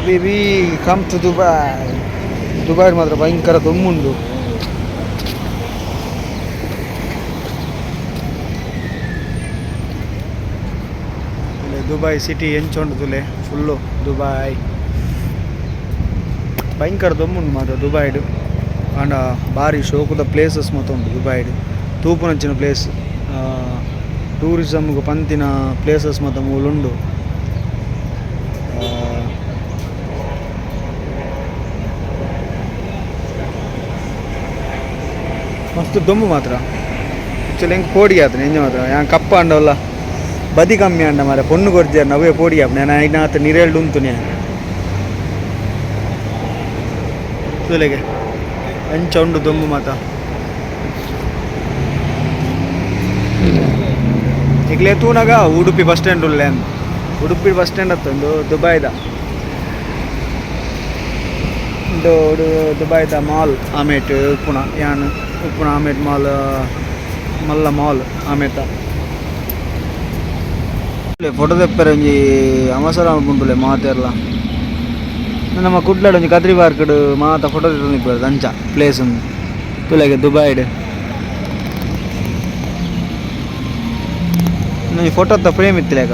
Baby come to Dubai. Dubai ಮಾತ್ರ ಭಯಂಕರ ದೊಮ್ಮುಂಡು. ದುಬೈ ಸಿಟಿ ಎಂಚುಂಡು ತುಲೆ ಫುಲ್ಲು ದುಬೈ ಭಯಂಕರ ದೊಮ್ಮುಂಡು ಮಾತ್ರ ದುಬೈಡು. ಆಂಡ ಭಾರಿ ಶೋಕುದ ಪ್ಲೇಸಸ್ ಮಾತ್ರ ಉಂಟು ದುಬೈಡು. ತೂಪುನಂಚಿನ ಪ್ಲೇಸ್ ಟೂರಿಸಮ್ಗೆ ಪಂತಿನ ಪ್ಲೇಸಸ್ ಮಾತ್ರ ಮೂಲುಂಡು. ಮಸ್ತ್ ದೊಂಬು ಮಾತ್ರ ಆ್ಯಕ್ಚುಲಿ ಹೆಂಗೆ ಪೋಡಿ ಆತನೆ ಎಂಜ ಮಾತ್ರ ಯಾನ್ ಕಪ್ಪ ಅಂಡವಲ್ಲ ಬದಿ ಕಮ್ಮಿ ಅಂಡ ಮಾರ ಪೊಣ್ಣು ಕೊಡ್ತೀಯಾರ ನವೇ ಪೋಡಿ ಆಪ್ ನಾನು ಐನಾತ ನೀರೇಳ್ಡು ಉಂಟು ನ್ಯಾಯ ತುಲೆಗೆ ಎಂಚ ಉಂಡು ದೊಂಬು ಮಾತ. ಈಗಲೇ ತೂನಾಗ ಉಡುಪಿ ಬಸ್ ಸ್ಟ್ಯಾಂಡ್ ಉಳ್ಳೆ ಅಂತ ಉಡುಪಿ ಬಸ್ ಸ್ಟ್ಯಾಂಡ್ ಹತ್ತೊಂದು ದುಬೈದ ದುಬೈದ ಮಾಲ್ ಆಮೇಟ್ ಉಪ್ಪುಣ ಯಾನ್ ಉಪ್ಪುಣ ಆಮೇಟ್ ಮಾಲ್ ಮಲ್ಲ ಮಾಲ್ ಆಮೇತ ಫೋಟೋ ತೆಪ್ಪರೆ ಒಂಜಿ ಅವಸರ ಉಂಟುಲೆ ಮಾತೆರ್ಲ ನಮ್ಮ ಕುಡ್ಲಾಡ್ ಒಂಜಿ ಕದ್ರಿ ಪಾರ್ಕ್ಡ್ ಮಾತ ಫೋಟೋ ತೆಪ್ಪರೆ ಅಂಚ ಪ್ಲೇಸ್ ಉಂದು ತುಲೆಗೆ ದುಬೈಡ್ ಒಂಜಿ ಫೋಟೋ ತ ಫ್ರೇಮ್ ಇತ್ತಿಲೇಕ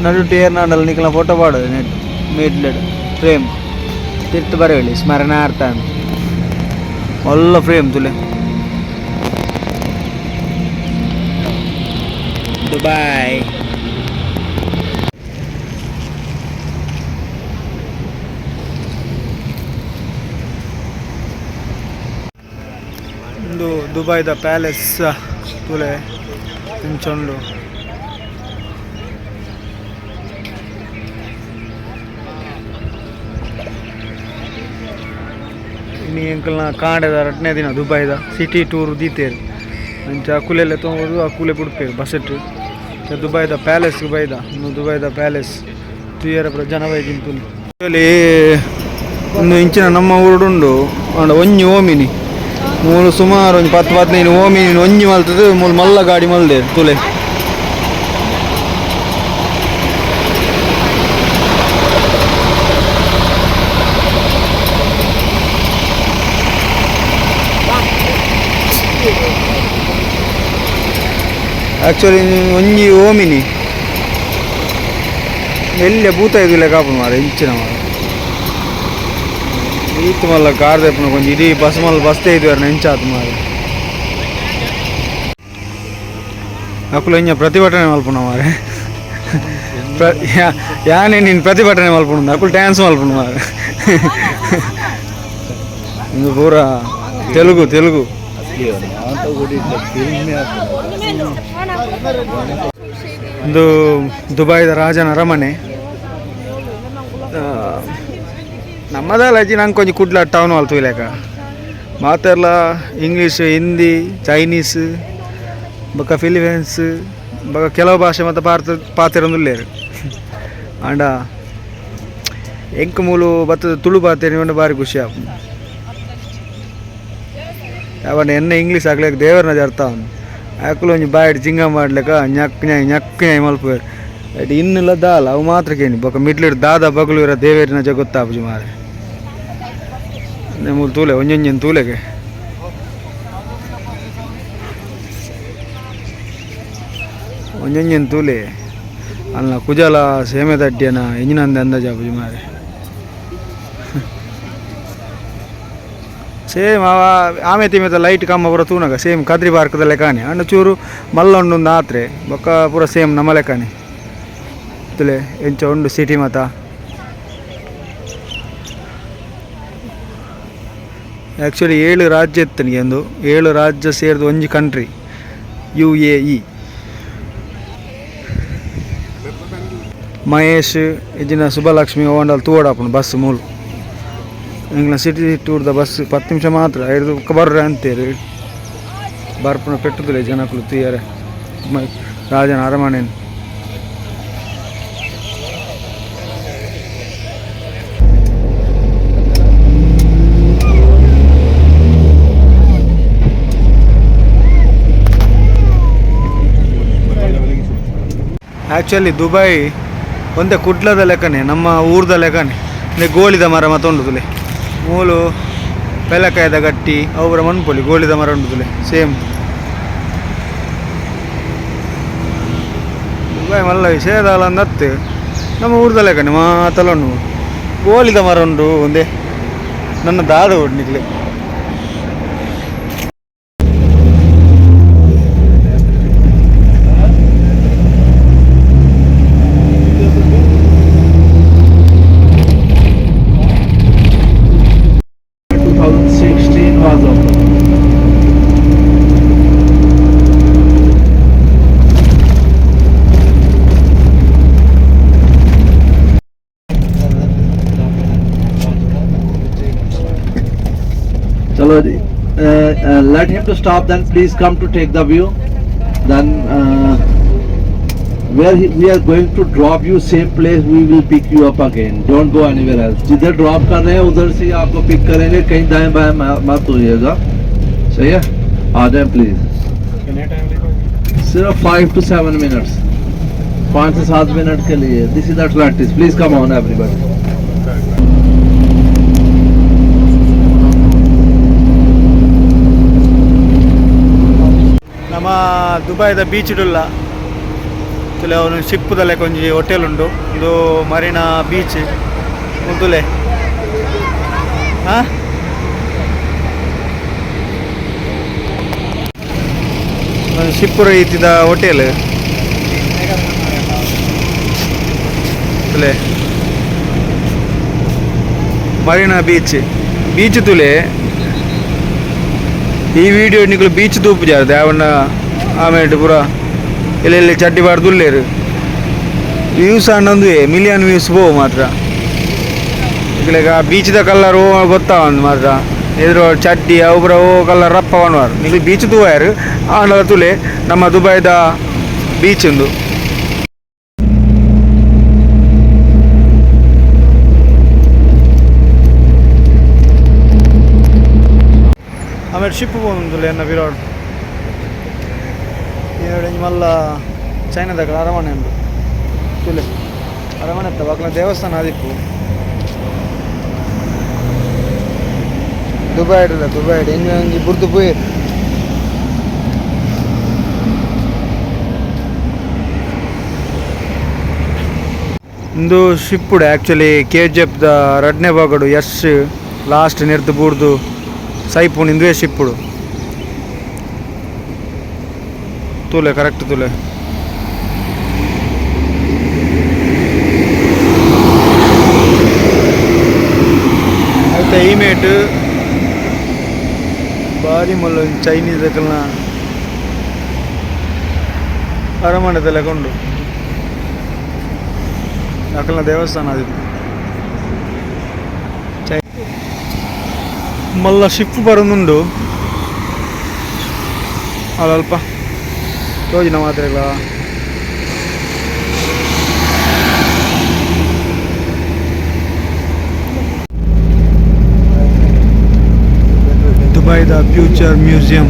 ನಡು ಏರ್ನಾಡಲ್ಲಿ ನಿಕ್ಲ ಫೋಟೋ ಪಾಡೋದು ನೆಟ್ ಮೇಡ್ಲೆಡ್ ಫ್ರೇಮ್ ತಿರ್ತು ಬರೇಳಿ ಸ್ಮರಣಾರ್ಥ ಅಂತ ಒಳ್ಳ ಫ್ರೇಮ್ ತುಲೆ ದುಬೈ. ಒಂದು ದುಬೈದ ಪ್ಯಾಲೇಸ್ ತುಲೆ ಇಂಚೊಂಡು ಇನ್ನು ಎಂಕಲ್ನ ಕಾಂಡೆದ 2ನೇ ದಿನ ದುಬೈದ ಸಿಟಿ ಟೂರ್ ದೀತೇರು ಅಂಚ ಅಕುಲೆಲ್ಲ ತೊಗೊಂಡು ಅಕುಲೆ ಬಿಡ್ಬೇಕು ಬಸ್ಸೆಟ್ ದುಬೈದ ಪ್ಯಾಲೇಸ್ ಬೈದ ಇನ್ನು ದುಬೈದ ಪ್ಯಾಲೇಸ್ ತುಯರ ಜನ ಬೈದಿಂತು ಇಲ್ಲಿ ಒಂದು ಇಂಚಿನ ನಮ್ಮ ಊರುಡುಂಡು ಅಂಡ ಒಂಜಿ ಓಮಿನಿ ಮೂಲು ಸುಮಾರು ಒಂದು 10-15 ಓಮಿನಿ ಒಂಜಿ ಮಲ್ತದ್ದು ಮೂಲು ಮಲ್ಲ ಗಾಡಿ ಮಲ್ದೆ ತುಲೆ ಆ್ಯಕ್ಚುಲಿ ಒಂಜಿ ಓಮಿನಿ ಎಲ್ಲೇ ಭೂತ ಇದಿಲ್ಲ ಕಾಪು ಮಾರ ಇಂಚಿನ ಮಾರ ಈತು ಮಲ್ಲ ಕಾರ್ ತೆಪ್ಪನ ಕೊಂಚ ಇಡೀ ಬಸ್ ಮಲ್ಲ ಬಸ್ತೆ ಇದ್ವಾರ ನೆಂಚಾತು ಮಾರ ಅಕ್ಕುಲ ಇಂಜ ಪ್ರತಿಭಟನೆ ಮಲ್ಪುಣ ಮಾರೆ ಯಾನೇ ನೀನು ಪ್ರತಿಭಟನೆ ಮಲ್ಪುಣ ಅಕ್ಕುಲ್ ಡ್ಯಾನ್ಸ್ ಮಲ್ಪುಣ ಮಾರ ಇದು ಪೂರ ತೆಲುಗು ಒಂದು ದುಬೈದ ರಾಜನ ಅರಮನೆ ನಮ್ಮದಲ್ಲ ಅಜ್ಜಿ ನಂಗೆ ಕೊಂಚ ಕುಡ್ಲ ಟೌನ್ ಅಲ್ತು ಇಲ್ಲೇಕ ಮಾತೆಲ್ಲ ಇಂಗ್ಲೀಷ್ ಹಿಂದಿ ಚೈನೀಸ್ ಬೊಕ್ಕ ಫಿಲಿಪೀನ್ಸ್ ಬೊಕ್ಕ ಕೆಲವು ಭಾಷೆ ಮತ್ತು ಪಾತಿರೊಂದುಲ್ಲೇರು ಆಂಡ ಎಂಕ್ ಮೂಲು ಬತ್ತದ ತುಳು ಪಾತೇರಿ ಒಂದು ಭಾರಿ ಖುಷಿ ಆಪು ಯಾವಣ್ಣ ಎನ್ನ ಇಂಗ್ಲೀಷ್ ಆಗ್ಲಿಕ್ಕೆ ದೇವರನ್ನ ಜರ್ತ ಅವನು ಆಕಲು ಒಂಜಿ ಬಾಯಿಡ್ ಚಿಂಗ ಮಾಡ್ಲಿಕ್ಕ ñක් ಮಲ್ಪುವೇರು ಅಟ್ ಇನ್ನಿಲ್ಲ ದಾಲ ಅವು ಮಾತ್ರ ಕೇಳಿ ಬೊಕ್ಕ ಮಿಡ್ಲಿಡ್ ದಾದ ಬಗಲು ಇರೋ ದೇವೇರಿನ ಜಗೊತ್ತಾಪುಜಿ ಮಾರೆ ಮೂಲು ತೂಲೆ ಒಂಜೊಂಜಿನ ತೂಲೆಗೆ ಒಂಜೊಂಜಿನ ತೂಲೆ ಅಲ್ಲ ಕುಜಲ ಸೇಮೆ ತಡ್ಡಿಯನ ಎಂಜಿನಂದೆ ಅಂದಾಜಾಪುಜಿ ಮಾರೆ ಸೇಮ್ ಆಮೆ ತಿಮೇತ ಲೈಟ್ ಕಮ್ಮ ಪೂರ ತೂನಗ ಸೇಮ್ ಕದ್ರಿ ಪಾರ್ಕ್ದ ಲೆಕ್ಕನೆ ಅಂಡ ಚೂರು ಮಲ್ಲ ಉಂಡು ಆತ್ರೆ ಬೊಕ್ಕ ಪೂರ ಸೇಮ್ ನಮ್ಮ ಲೆಕ್ಕನೆ ತುಲೆ ಎಂಚ ಉಂಡು ಸಿಟಿ ಮತ ಆ್ಯಕ್ಚುಲಿ 7 ರಾಜ್ಯ ಇತ್ತನಿಗೆ ಒಂದು 7 ರಾಜ್ಯ ಸೇರಿದ ಒಂಜಿ ಕಂಟ್ರಿ UAE. ಮಹೇಶ್ ಇಜಿನ ಸುಬ್ಬಲಕ್ಷ್ಮಿ ಓಂಡಲ್ಲಿ ತೂಡಾಪುಂಡು ಬಸ್ ಮೂಲು ಇಂಗ್ಲ ಸಿಟಿ ಟೂರ್ದ ಬಸ್ 10 ನಿಮಿಷ ಮಾತ್ರ 5 ಬರ್ರೆ ಅಂತೇರಿ ಬರ್ಪುನ ಪೆಟ್ಟುದಿಲ್ಲ ಜನಕ್ಕಳು ತೀಯರೆ ರಾಜನ ಅರಮನೆ. ಆ್ಯಕ್ಚುಲಿ ದುಬೈ ಒಂದೇ ಕುಡ್ಲದ ಲೆಕ್ಕನೆ ನಮ್ಮ ಊರ್ದ ಲೆಕ್ಕನೆ ಗೋಳಿದ ಮರ ಮತ್ತೊಂಡುದುಲೆ ಮೂಲು ಬೆಲಕಾಯದ ಗಟ್ಟಿ ಅವರ ಮನ್ಪೊಲಿ ಗೋಳಿದ ಮರ ಉಂಡುದುಲೆ ಸೇಮ್ ಮಲ್ಲ ವಿಷಯದಲ್ಲ ಅಂದತ್ತೆ ನಮ್ಮ ಊರ್ದ ಲೆಕ್ಕನೆ ಮಾತಲ್ಲ ಉಂಡು ಗೋಳಿದ ಮರ ಉಂಡು ಒಂದೇ ನನ್ನ ದಾದ ಹೊಡ್ನಿಕ್ಲೆ Let him to stop, then please come to take the view. Then we are going to drop you same place, we will pick you up again. Don't go anywhere else. जिधर drop कर रहे हैं उधर से आपको pick करेंगे, कहीं दाएं बाएं मत होइएगा. सही है? आ जाएं please. सिर्फ 5 to 7 minutes. 5 से 7 मिनट के लिए. This is Atlantis. Please come on everybody. ನಮ್ಮ ದುಬೈದ ಬೀಚ್ಡುಲ್ಲ ತುಲೆ ಅವನು ಶಿಪ್ಪುದಲ್ಲೇ ಕೊಂಚಿ ಹೋಟೆಲ್ ಉಂಟು ಇದು ಮರೀನಾ ಬೀಚ್ ಉಂಟುಲೆ ಹಾಂ ಶಿಪ್ಪು ರೀತಿದ ಹೋಟೆಲ್ ತುಲೆ ಮರೀನಾ ಬೀಚ್ ತುಲೆ ಈ ವಿಡಿಯೋ ನಿಗಳು ಬೀಚ್ ತೂಪು ಜಾರದೆ ಅವನ್ನ ಆಮೇಲೆ ಪೂರ ಎಲ್ಲೆಲ್ಲಿ ಚಡ್ಡಿ ಬಾರ್ದು ತುಳ್ಳೇರು ವ್ಯೂಸ್ ಅನ್ನೊಂದು ಮಿಲಿಯನ್ ವ್ಯೂಸ್ ಪೋ ಮಾತ್ರ ಈಗ ಬೀಚ್ದ ಕಲರ್ ಗೊತ್ತಾವಂದು ಮಾತ್ರ ಎದುರು ಚಡ್ಡಿ ಅವು ಪೂರ ಓ ಕಲರ್ ರಪ್ಪ ಅವನವಾರು ನಿಗಳು ಬೀಚ್ ತೂವಾರು ಆಂಡ ತುಲೆ ನಮ್ಮ ದುಬೈದ ಬೀಚ್ ಒಂದು ಆಮೇಲೆ ಶಿಪ್ ಬಂದಿಲ್ಲ ಎನ್ನ ವಿರಾಡ್ ಏನೇಳಿ ಮಲ್ಲ ಚೈನಾದಾಗ ಅರಮನೆ ಉಂಟು ತುಲೆ ಅರಮನೆ ಇತ್ತ ಬಾಕ್ಲ ದೇವಸ್ಥಾನ ಆದಿಪ್ಪು ದುಬೈ ಹೆಂಗೆ ಹಂಗೆ ಬುರ್ದು ಪೋಯಿ ಇಂದು ಶಿಪ್ಪುಡು ಆ್ಯಕ್ಚುಲಿ KGF ದ ರಡ್ನೆ ಬಾಗಡು ಯಶ್ ಲಾಸ್ಟ್ ನಿರ್ದು ಬೂರ್ದು ಸೈಪು ನಿಂದುವೆ ಶಿಪ್ಪುಡು ತುಲೆ ಕರೆಕ್ಟ್ ತುಲೆ ಆಯ್ತಾ ಇಮೇಟ್ ಭಾರಿ ಮಲ್ಲ ಚೈನೀಸ್ ಅಕಲ್ನ ಅರಮನೆದೆಲ್ಲ ಕೊಂಡು ಅಕಲ್ನ ದೇವಸ್ಥಾನ ಅದು ಮಲ್ಲ ಶಿಪ್ ಬರೋದುಂಡು ಅಲ್ಪ ತೋಜಿನ ಮಾತ್ರೆಗಳ ದುಬೈದ ಫ್ಯೂಚರ್ ಮ್ಯೂಸಿಯಂ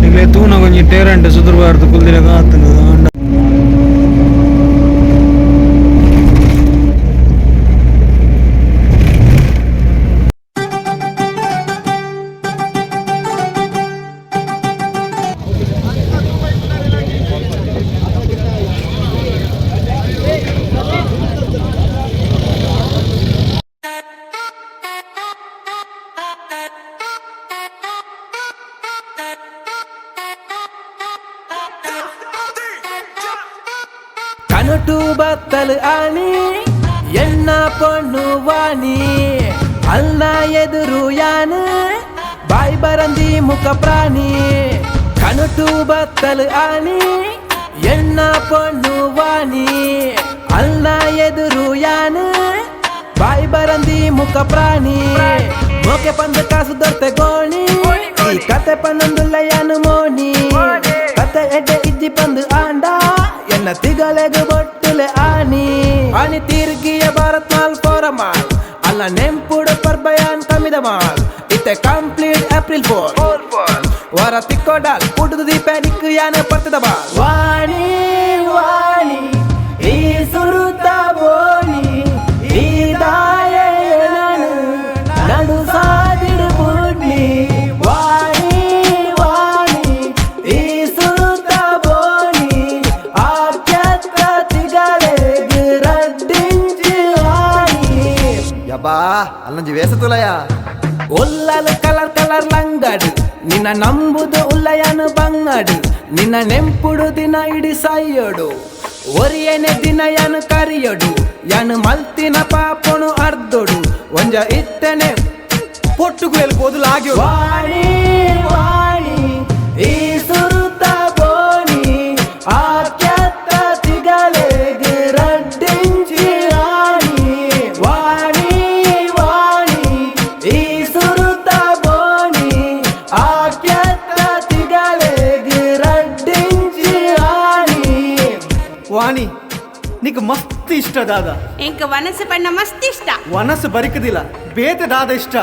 ಈಗಲೇ ತೂನ ಕೊಂಚ ಟೇರಂಟ್ ಸುದುರ್ಬಾರ್ದು ಕುಲ್ದಿರಾಗ ಆತನ ಕನುಟು ಬತ್ತಲು ಆನಿ ಎನ್ನ ಪೊಣ್ಣು ವಾಣಿ ಅಲ್ನ ಎದುರು ಯಾನು ಬಾಯಿ ಬರಂದಿ ಮುಖ ಪ್ರಾಣಿ ಕನುಟು ಬತ್ತಲು ಆನಿ ಎನ್ನ ಪೊಣ್ಣು ವಾಣಿ ಅಲ್ನ ಎದುರು ಯಾನು ಬಾಯಿ ಬರಂದಿ ಮುಖ ಪ್ರಾಣಿ ಮೋಕೆ ಪಂದ ಕಾಸು ದೊರ್ತೆ ಗೋಣಿ ಈ ಕತೆ ಪನ್ನೊಂದುಲ್ಲಯ್ಯನು ಮೋನಿ ಕತೆ ಎಡ್ಡೆ ಇಜ್ಜಿ ಪಂದು ಆಂಡ ಎನ್ನ ತಿಗಲೆಗು ಬೊಟ್ಟುಲೆ ಆನಿ ತಿರುಗಿಯ ಭಾರತ್ ಮಾಲ್ ಫೋರಮಾಲ್ ಅಲ್ಲ ನೆಂಪುಡು ಪರ್ಬಯಾನ್ ಕಮಿದ ಮಾಲ್ ಇತ್ತೆ ಕಂಪ್ಲೀಟ್ ಏಪ್ರಿಲ್ 4 ವರ ತಿಕ್ಕೋಡಾಲ್ ಪುಡುದು ದೀಪ ನಿಕ್ಕು ಯಾನೆ ಪರ್ತದ ಬಾಲ್ ಅಲ್ಲೊಂಜಿ ವೇಸ ತುಲಯ ಉಲ್ಲಲು ಕಲರ್ ಕಲರ್ ಲಂಗಡು ನಿನ್ನ ನಂಬುದು ಉಲ್ಲಯನು ಬಂಗಡು ನಿನ್ನ ನೆಂಪುಡು ದಿನ ಇಡಿ ಸಾಯೋಡು ಒರಿಯನೆ ದಿನ ಯಾನು ಕರಿಯೋಡು ಯಾನು ಮಲ್ತಿನ ಪಾಪನು ಅರ್ಧೊಡು ಒಂಜ ಇತ್ತನೆ ಪೊಟ್ಟುಗು ಎಲ್ಬೋದು ಆಗ್ಯೋ ವಾಣಿ ವಾಣಿ ಈ ಸುರುತ ಬೋಣಿ ಆಕ್ಯತ್ತ ತಿಗಲೆಗೆ ರಡ್ಡಿಂಚಿ ರಾಣಿ ವಾಣಿ ವಾಣಿ ಈ ಸುರುತ ಬೋಣಿ ಆಕ್ಯತ್ತ ತಿಗಲೆಗೆ ರಡ್ಡಿಂಚಿ ರಾಣಿ ವಾಣಿ నీకు మస్తు ఇష్ట దాదా ఇంక వనసు పన్న మస్తు ఇష్ట ವನಸ್ಸು ಬರಿಕದಿಲ್ಲ ಬೇತೆ ದಾದ ಇಷ್ಟ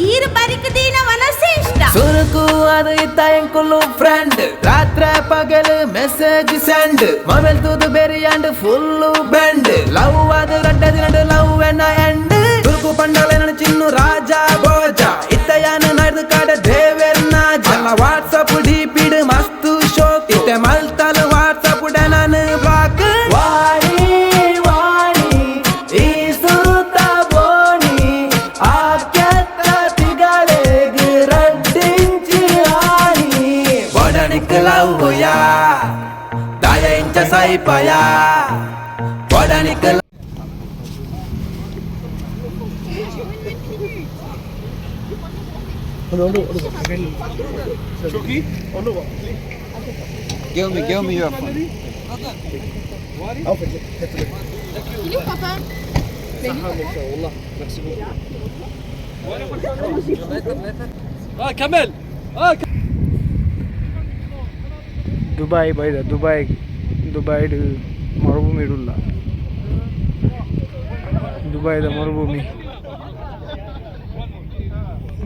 ಈರು ಬರಿಕದೀನ ವನಸೆ ಇಷ್ಟ ಸುರುಕು ಅದು ಇದ್ದ ಎಂಕುಲು ಫ್ರೆಂಡ್ ರಾತ್ರಿ ಪಗಲು ಮೆಸೇಜ್ ಸೆಂಡ್ ಮೊಬೈಲ್ ತೂದು ಬೆರಿಯಾಂಡ್ ಫುಲ್ಲು ಬೆಂಡ್ ಲವ್ ಅದು ರಡ್ಡ ದಿನಡ್ ಲವ್ ಎನ್ನ ಎಂಡ್ ಸುರುಕು ಪಂಡಲ ಚಿನ್ನು ರಾಜ ಭೋಜ ಇತ್ತಯಾನು ನಡೆದು ಕಾಡ ದೇವೇರ್ ನಾಜ ವಾಟ್ಸಪ್ ಡಿಪಿಡ್ ಮಸ್ತು ಶೋಕ್ ಇತ್ತೆ ಮಲ್ತಲು ವಾಟ್ಸಪ್ ನಾನು ಬ್ಲಾಕ್ ವಾಣಿ ವಾಣಿ ಈ ಸುರುತ ಬೋಣಿ ಆಕ್ಯತ್ತ ತಿಗಲೆಗೆ ರಡ್ಡಿಂಚಿ ರಾಣಿ ಬೊಡನಿಕ್ ಲವ್ವಯ ದಯ ಇಂಚ ಸೈಪಯ ಬೊಡನಿಕ್ Give me your phone. كمل Dubai ಬೈದ ದುಬೈಡ್ ಮರುಭೂಮಿ ಇಡಲ್ಲ ದುಬೈದ ಮರುಭೂಮಿ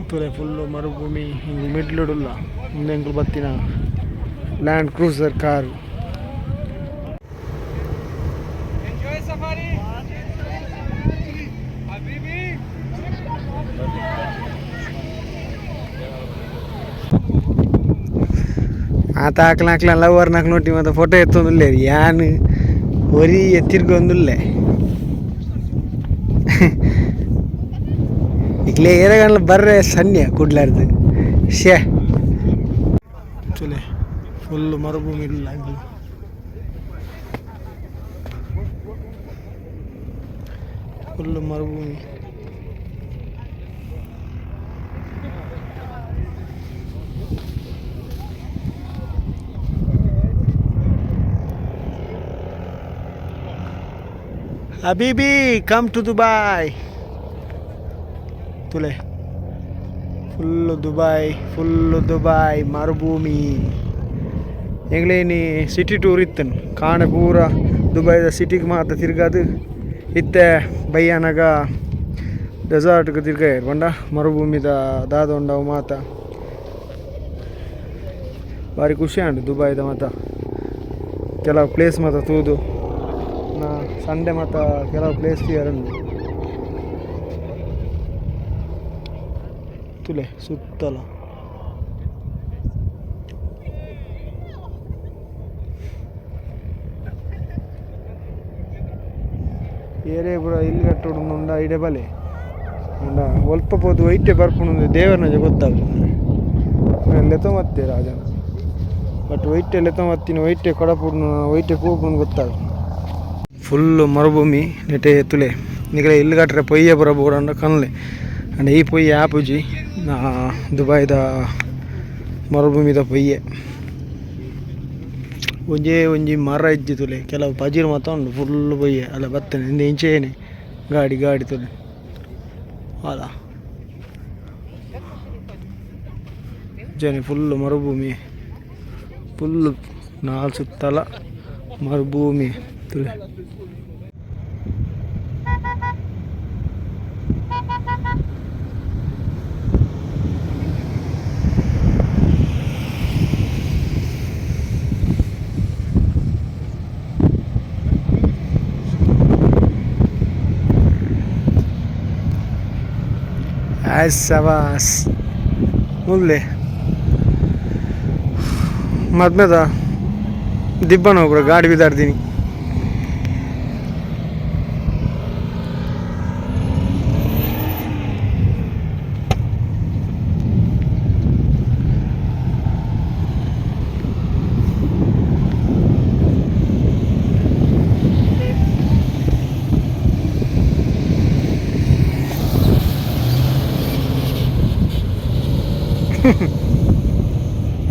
ತುಲೆ ಫುಲ್ಲು ಮರುಭೂಮಿ ಹಿಂಗೆ ಮಿಡ್ಲಿಡಲ್ಲ ಮುಂದೆ ಹೆಂಗೆ ಬತ್ತಿನ ಲ್ಯಾಂಡ್ ಕ್ರೂಸರ್ ಕಾರ್ ಆತ ಹಾಕ್ಲ ಲವರ್ ನಾಲ್ಕು ನೋಟಿ ಮತ್ತೆ ಫೋಟೋ ಎತ್ತೊಂದಿಲ್ಲ ಯಾನು ಒರಿ ಎತ್ತಿರ್ಗೊಂದಿಲ್ಲ ಈಗಲೇ ಏರಗಣ್ಣ ಬರ್ರೆ ಸನ್ಯ ಕುಡ್ಲಾರ್ದು ಶೇ ಚಲೇ ಫುಲ್ಲು ಮರುಭೂಮಿ ಇಲ್ಲ ಫುಲ್ಲು ಮರುಭೂಮಿ Habibi, come to Dubai. ತುಲೆ ಫುಲ್ಲು ದುಬಾಯ್ ಮರುಭೂಮಿ ಎಂಗ್ಲೇನಿ ಸಿಟಿ ಟೂರ್ ಇತ್ತನು ಕಾಣೆ ಪೂರ ದುಬೈದ ಸಿಟಿಗೆ ಮಾತ ತಿರ್ಗದು ಇತ್ತೆ ಬಯ್ಯನಾಗ ಡೆಸಾರ್ಟ್ಗೆ ತಿರ್ಗ ಬಂಡ ಮರುಭೂಮಿದ ದಾದೊಂಡವು ಮಾತ ಭಾರಿ ಖುಷಿ ಅಂಡು ದುಬೈದ ಮಾತ ಕೆಲವು ಪ್ಲೇಸ್ ಮಾತ ತೂದು ನಾ ಸಂಡೆ ಮಾತ ಕೆಲವು ಪ್ಲೇಸ್ ತೀರಂಡು ತುಲೆ ಸುತ್ತಲ ಏರೇ ಬುಡ ಇಲ್ಲಿ ಕಟ್ಟೋಡು ಉಂಡ ಐಡೆ ಬಲೆ ಉಂಡ ಒಲ್ಪ ಪೋದು ವೈಟೆ ಬರ್ಕೊಂಡು ದೇವರನ ಗೊತ್ತಾಗ್ತದೆ ಲೆತ ಮತ್ತೆ ರಾಜನ ಬಟ್ ವೈಟೆ ಲೆತ ಮತ್ತಿನ ವೈಟೆ ಕೊಡಪುಡ್ನು ವೈಟೆ ಕೂಪುನು ಗೊತ್ತಾಗ ಫುಲ್ಲು ಮರುಭೂಮಿ ನೆಟೆ ತುಲೆ ನಿಗಲೆ ಇಲ್ಲಿ ಕಟ್ಟರೆ ಪೊಯ್ಯ ಬರಬಹುದು ಅಂಡ ಕನ್ಲೆ ಅಂಡ್ ಈ ಪೊಯ್ಯ ಆಪುಜಿ ನಾ ದುಬೈದ ಮರುಭೂಮಿದ ಪೊಯ್ಯೆ ಒಂಜಿ ಮರ ಇಜ್ಜಿ ತುಲೆ ಕೆಲವು ಪಜಿರು ಮಾತ ಉಂಡು ಫುಲ್ಲು ಪೊಯ್ಯೆ ಅಲ್ಲ ಬತ್ತನೆ ಹಿಂದೆ ಇಂಚೇನೆ ಗಾಡಿ ತುಲೆ ಅಲ್ಲ ಜನೆ ಫುಲ್ಲು ಮರುಭೂಮಿ ಫುಲ್ಲು ನಾಲ್ ಸುತ್ತಲ ಮರುಭೂಮಿ ತುಲೆ शाबाश मुल्ले मत दिब्बन होगा गाड़ी भी दार दीनी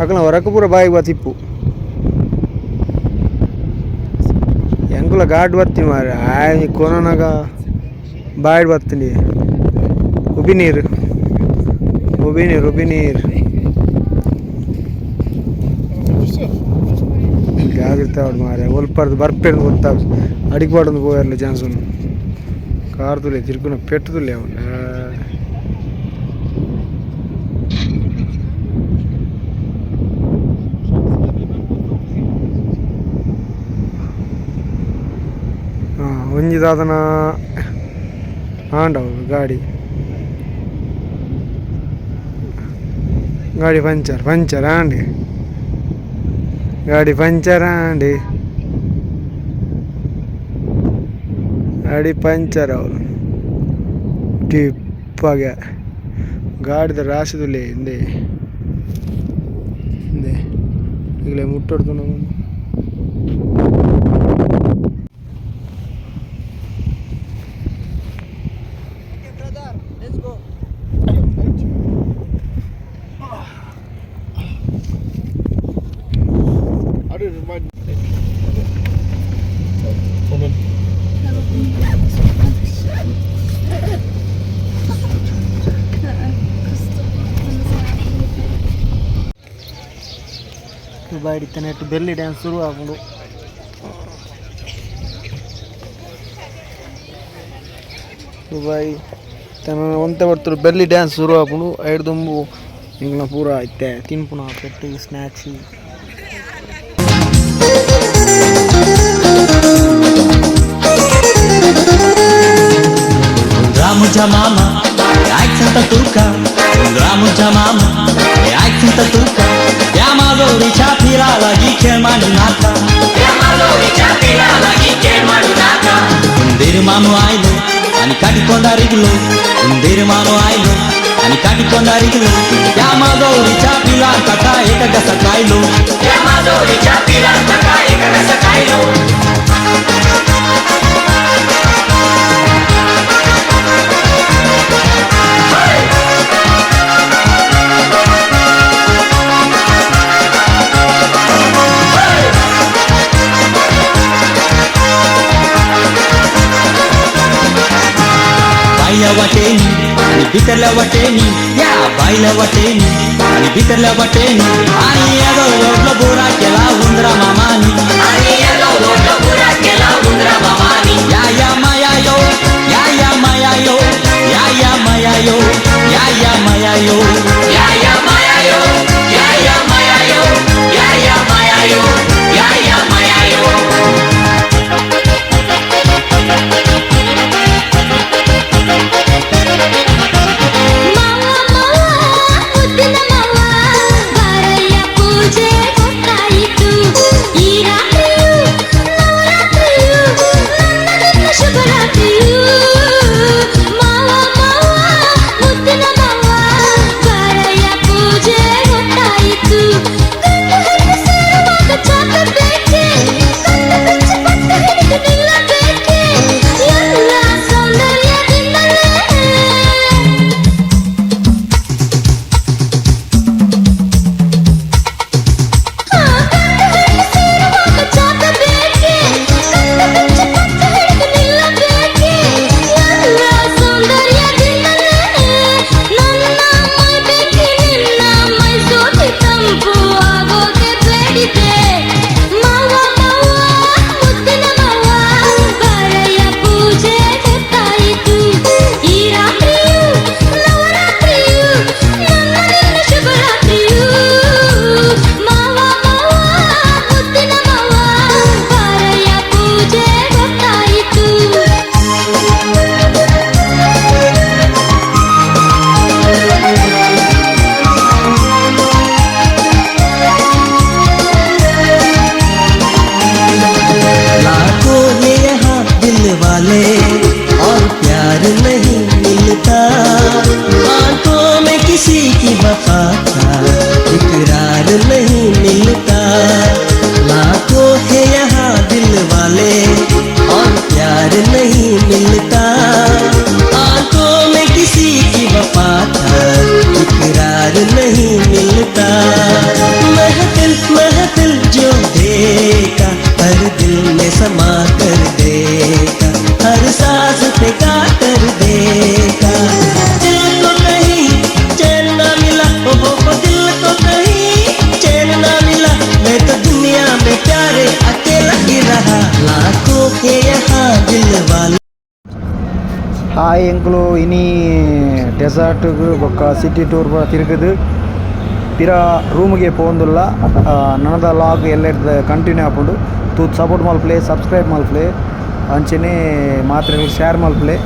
ಅಕ್ಕನ ಹೊರಕ್ಕೆ ಪೂರ ಬಾಯಿಗೆ ಬತ್ತಿಪ್ಪು ಎಂಕುಲ ಘಾಟ್ ಬತ್ತಿ ಮಾರ ಆಯ್ ಕೊರೋನಾಗ ಬಾಯಿಡ್ ಬತ್ತೀನಿ ಉಬಿನೀರು ಜಾಗ್ರತೆ ಅವ್ರು ಮಾರೆ ಒಲ್ಪರ್ದು ಬರ್ಪೇರು ಗೊತ್ತಾಗ ಅಡಿಗೆ ಬಾಡೊಂದು ಹೋಗಿರಲಿಲ್ಲ ಚಾನ್ಸನ್ನು ಕಾರ್ ತುಲೆ ತಿರ್ಕೊಂಡು ಪೆಟ್ಟು ತುಲೆ ಅವನು ಹಾಂ ಒಂಜಿದಾದನ ಆಂಡವು ಗಾಡಿ ಪಂಚರ್ ಆಂಡಿ ಗಾಡಿ ಪಂಚರ್ ಅವನು ಟಿಪ್ಪಾಗೆ ಗಾಡಿದ ರಾಶಿದುಲೆ ಹಿಂದೆ ಈಗಲೇ ಮುಟ್ಟೊಡ್ತು ನಾವು ಬಾಡಿತಾನೆ ಬೆಲ್ಲಿ ಡ್ಯಾನ್ಸ್ ಶುರು ಆಗ್ಬೋದು ಬಾಯಿ ತನ ಒಂತ ಬರ್ತಾರೆ ಬೆಲ್ಲಿ ಡ್ಯಾನ್ಸ್ ಶುರು ಆಗ್ಬೋದು ಐದು ದುಂಬು ಹಿಂಗೆ ಪೂರ ಐತೆ ತಿನ್ಪುಣ ಪೆಟ್ಟು snacks Ramuja mama, ai santa tuca. Ramuja mama, ai santa tuca. Yamadori chapira lagi kelmanu naka. Yamadori chapira lagi kelmanu naka. Undiru manu ailo, ani kadi kondarigulo. Undiru manu ailo, ani kadi kondarigulo. Yamadori chapira kaka ekaga sakailo. Yamadori chapira kaka ekaga sakailo. Baila wateni, ani bitarla wateni, ya baila wateni, ani bitarla wateni, ani ado lobla bura kela undra mamani, ani ado lobla bura kela undra mamani, ya maya yo, ya maya yo, ya maya yo, ya maya yo, ya maya yo, ya maya yo, ya maya yo, ya maya yo. ಮಾವ ಮುದ್ದಿನ ಮಾವ ಬಾರಯ್ಯ ಪೂಜೆ आंखों के यहाँ दिल वाले హాయ్ ఎంకులు ఇని ಡೆಸರ್ಟ್ಗೆ ಬೊಕ್ಕ ಸಿಟಿ ಟೂರ್ ಪೂರ ತಿರುಗುದು ಪಿರ ರೂಮ್ಗೆ ಪೋಂದುಲ್ಲ ನನದ ಲಾಗ್ ಎಲ್ಲ ಕಂಟಿನ್ಯೂ ಆಪುಂಡು ತೂತ್ ಸಪೋರ್ಟ್ ಮಲ್ಪ್ಲೆ ಸಬ್ಸ್ಕ್ರೈಬ್ ಮಲ್ಪ್ಲೆ ಅಂಚನೆ ಮಾತ್ರ ಶೇರ್ ಮಲ್ಪ್ಲೆ